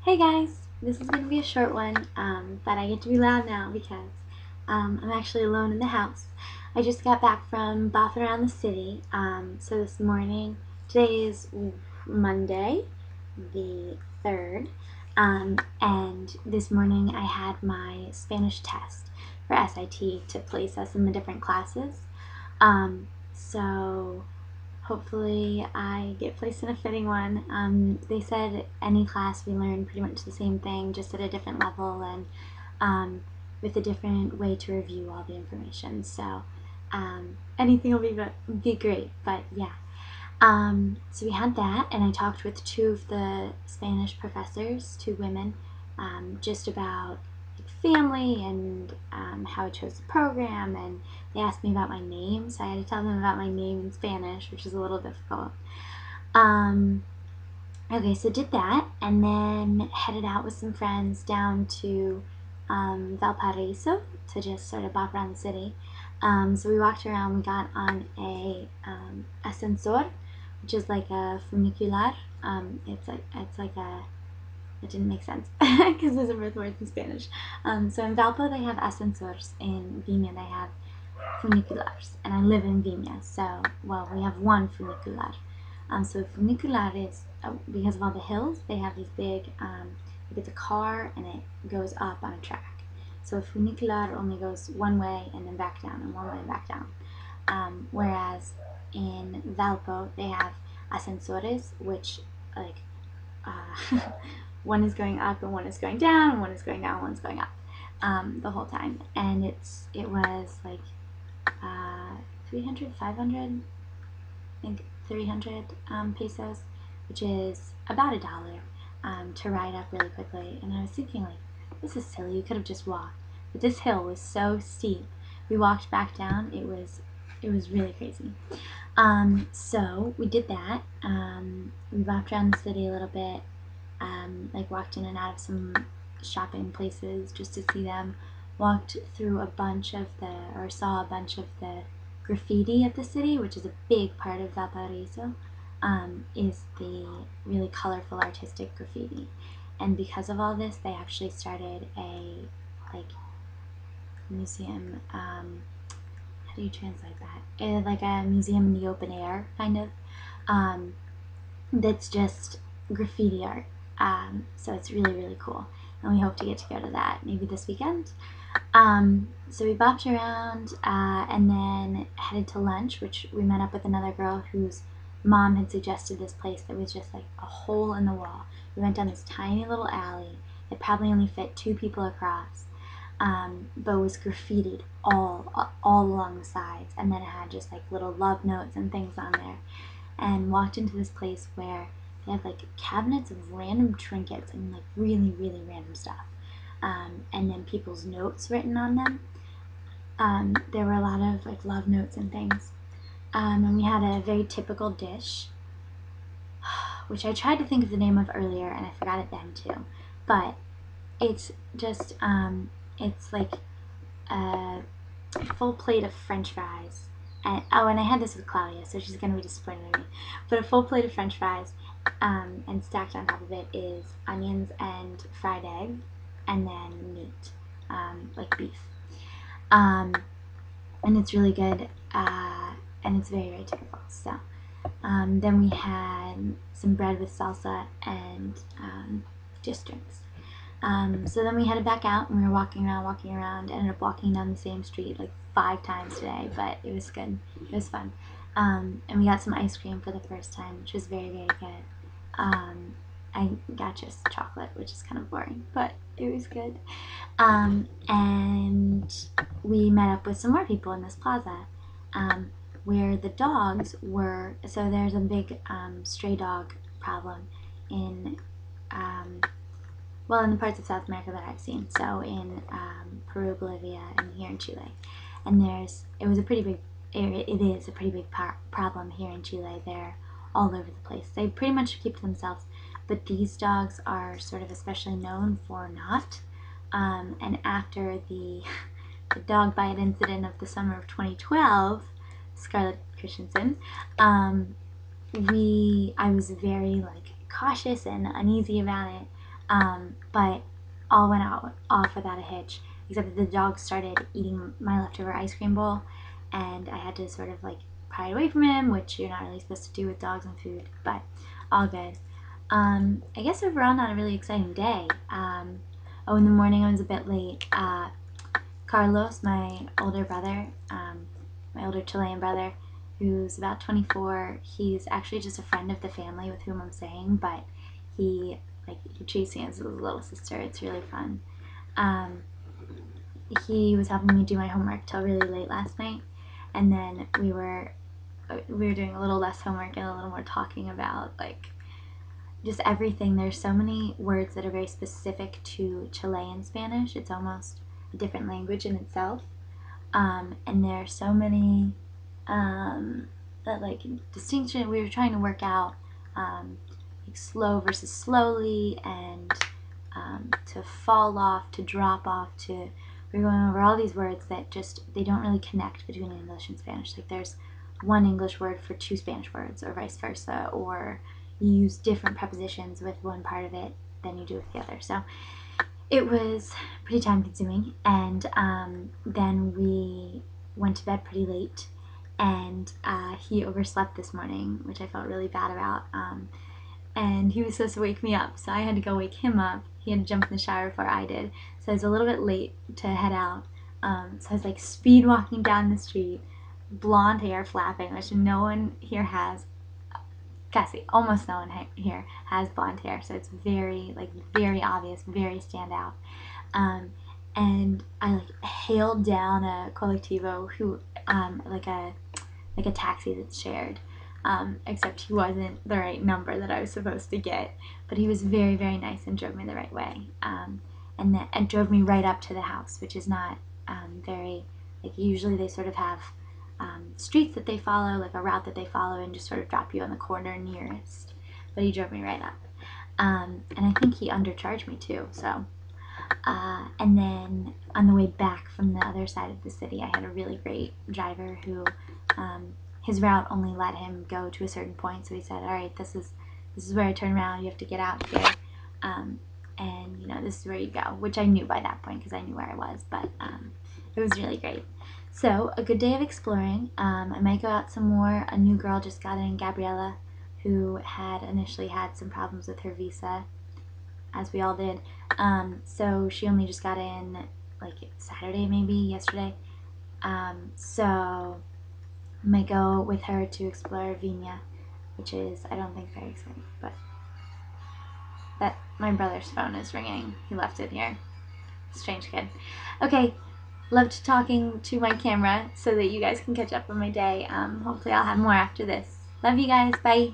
Hey guys, this is going to be a short one, but I get to be loud now because I'm actually alone in the house. I just got back from bopping around the city, so this morning, today is Monday, the 3rd, and this morning I had my Spanish test for SIT to place us in the different classes. So hopefully I get placed in a fitting one. They said any class we learn pretty much the same thing, just at a different level and with a different way to review all the information. So anything will be great. But yeah. So we had that, and I talked with two of the Spanish professors, two women, just about family and how I chose the program, and they asked me about my name, so I had to tell them about my name in Spanish, which is a little difficult. Okay, so did that, and then headed out with some friends down to Valparaiso to just sort of bop around the city. So we walked around. We got on a ascensor, which is like a funicular. It's like a It didn't make sense because those are both words in Spanish. So in Valpo they have ascensors. In Vimia they have funiculars, and I live in Vimia, so well we have one funicular. So funicular is because of all the hills. They have these big. It's a car and it goes up on a track. So funicular only goes one way and then back down, and one way and back down. Whereas in Valpo they have ascensores, which like one is going up and one is going down, and one is going down and one's going up the whole time. And it was like 300, 500, I think 300 pesos, which is about $1 to ride up really quickly. And I was thinking, like, this is silly, you could have just walked. But this hill was so steep. We walked back down. It was really crazy. So we did that. We walked around the city a little bit. Like walked in and out of some shopping places just to see them. Walked through saw a bunch of the graffiti of the city, which is a big part of Valparaiso, is the really colorful artistic graffiti. And because of all this, they actually started a museum. How do you translate that? Like a museum in the open air, kind of. That's just graffiti art. So it's really, really cool. And we hope to get to go to that maybe this weekend. So we bopped around and then headed to lunch, which we met up with another girl whose mom had suggested this place that was just like a hole in the wall. We went down this tiny little alley that probably only fit 2 people across, but was graffitied all along the sides, and then it had just like little love notes and things on there. And walked into this place where they have like cabinets of random trinkets and like really, really random stuff. And then people's notes written on them. There were a lot of like love notes and things. And we had a very typical dish, which I tried to think of the name of earlier and I forgot it then too. But it's just, it's like a full plate of French fries. And I had this with Claudia, so she's going to be disappointed in me. But a full plate of French fries, and stacked on top of it is onions and fried egg, and then meat, like beef. And it's really good, and it's very, very typical. So then we had some bread with salsa and just drinks. So then we headed back out, and we were walking around, ended up walking down the same street like 5 times today, but it was good. It was fun. And we got some ice cream for the first time, which was very, very good. I got just chocolate, which is kind of boring, but it was good. And we met up with some more people in this plaza, where the dogs were, so there's a big stray dog problem in in the parts of South America that I've seen, so in Peru, Bolivia, and here in Chile. And it is a pretty big problem here in Chile. They're all over the place. They pretty much keep to themselves, but these dogs are sort of especially known for not. And after the dog bite incident of the summer of 2012, Scarlett Christensen, I was very like cautious and uneasy about it. But all went off without a hitch, except that the dog started eating my leftover ice cream bowl, and I had to sort of like pry it away from him, which you're not really supposed to do with dogs and food, but all good. I guess overall not a really exciting day. In the morning I was a bit late. Carlos, my older brother, my older Chilean brother, who's about 24, he's actually just a friend of the family with whom I'm staying, but he treats me as his little sister. It's really fun. He was helping me do my homework till really late last night, and then we were doing a little less homework and a little more talking about like just everything. There's so many words that are very specific to Chilean Spanish. It's almost a different language in itself. And there are so many that like distinction we were trying to work out, like slow versus slowly, and to fall off, to drop off, to we're going over all these words that just they don't really connect between English and Spanish. Like there's one English word for two Spanish words, or vice versa, or you use different prepositions with one part of it than you do with the other. So it was pretty time consuming, and then we went to bed pretty late, and he overslept this morning, which I felt really bad about. And he was supposed to wake me up, so I had to go wake him up. He had to jump in the shower before I did, so I was a little bit late to head out. So I was like speed walking down the street, blonde hair flapping, which no one here has. Cassie, almost no one here has blonde hair, so it's very obvious, very standout. And I like hailed down a colectivo who like a taxi that's shared. Except he wasn't the right number that I was supposed to get, but he was very, very nice and drove me the right way, and drove me right up to the house, which is not very, like usually they sort of have streets that they follow, like a route that they follow, and just sort of drop you on the corner nearest, but he drove me right up, and I think he undercharged me too, so and then on the way back from the other side of the city, I had a really great driver who his route only let him go to a certain point, so he said, all right, this is where I turn around, you have to get out here, and you know, this is where you go, which I knew by that point because I knew where I was, but it was really great. So a good day of exploring. I might go out some more. A new girl just got in, Gabriella, who had initially had some problems with her visa, as we all did, so she only just got in like Saturday, maybe yesterday, so I might go with her to explore Vina, which is, I don't think, very exciting, but that my brother's phone is ringing. He left it here. Strange kid. Okay, loved talking to my camera so that you guys can catch up on my day. Hopefully I'll have more after this. Love you guys. Bye.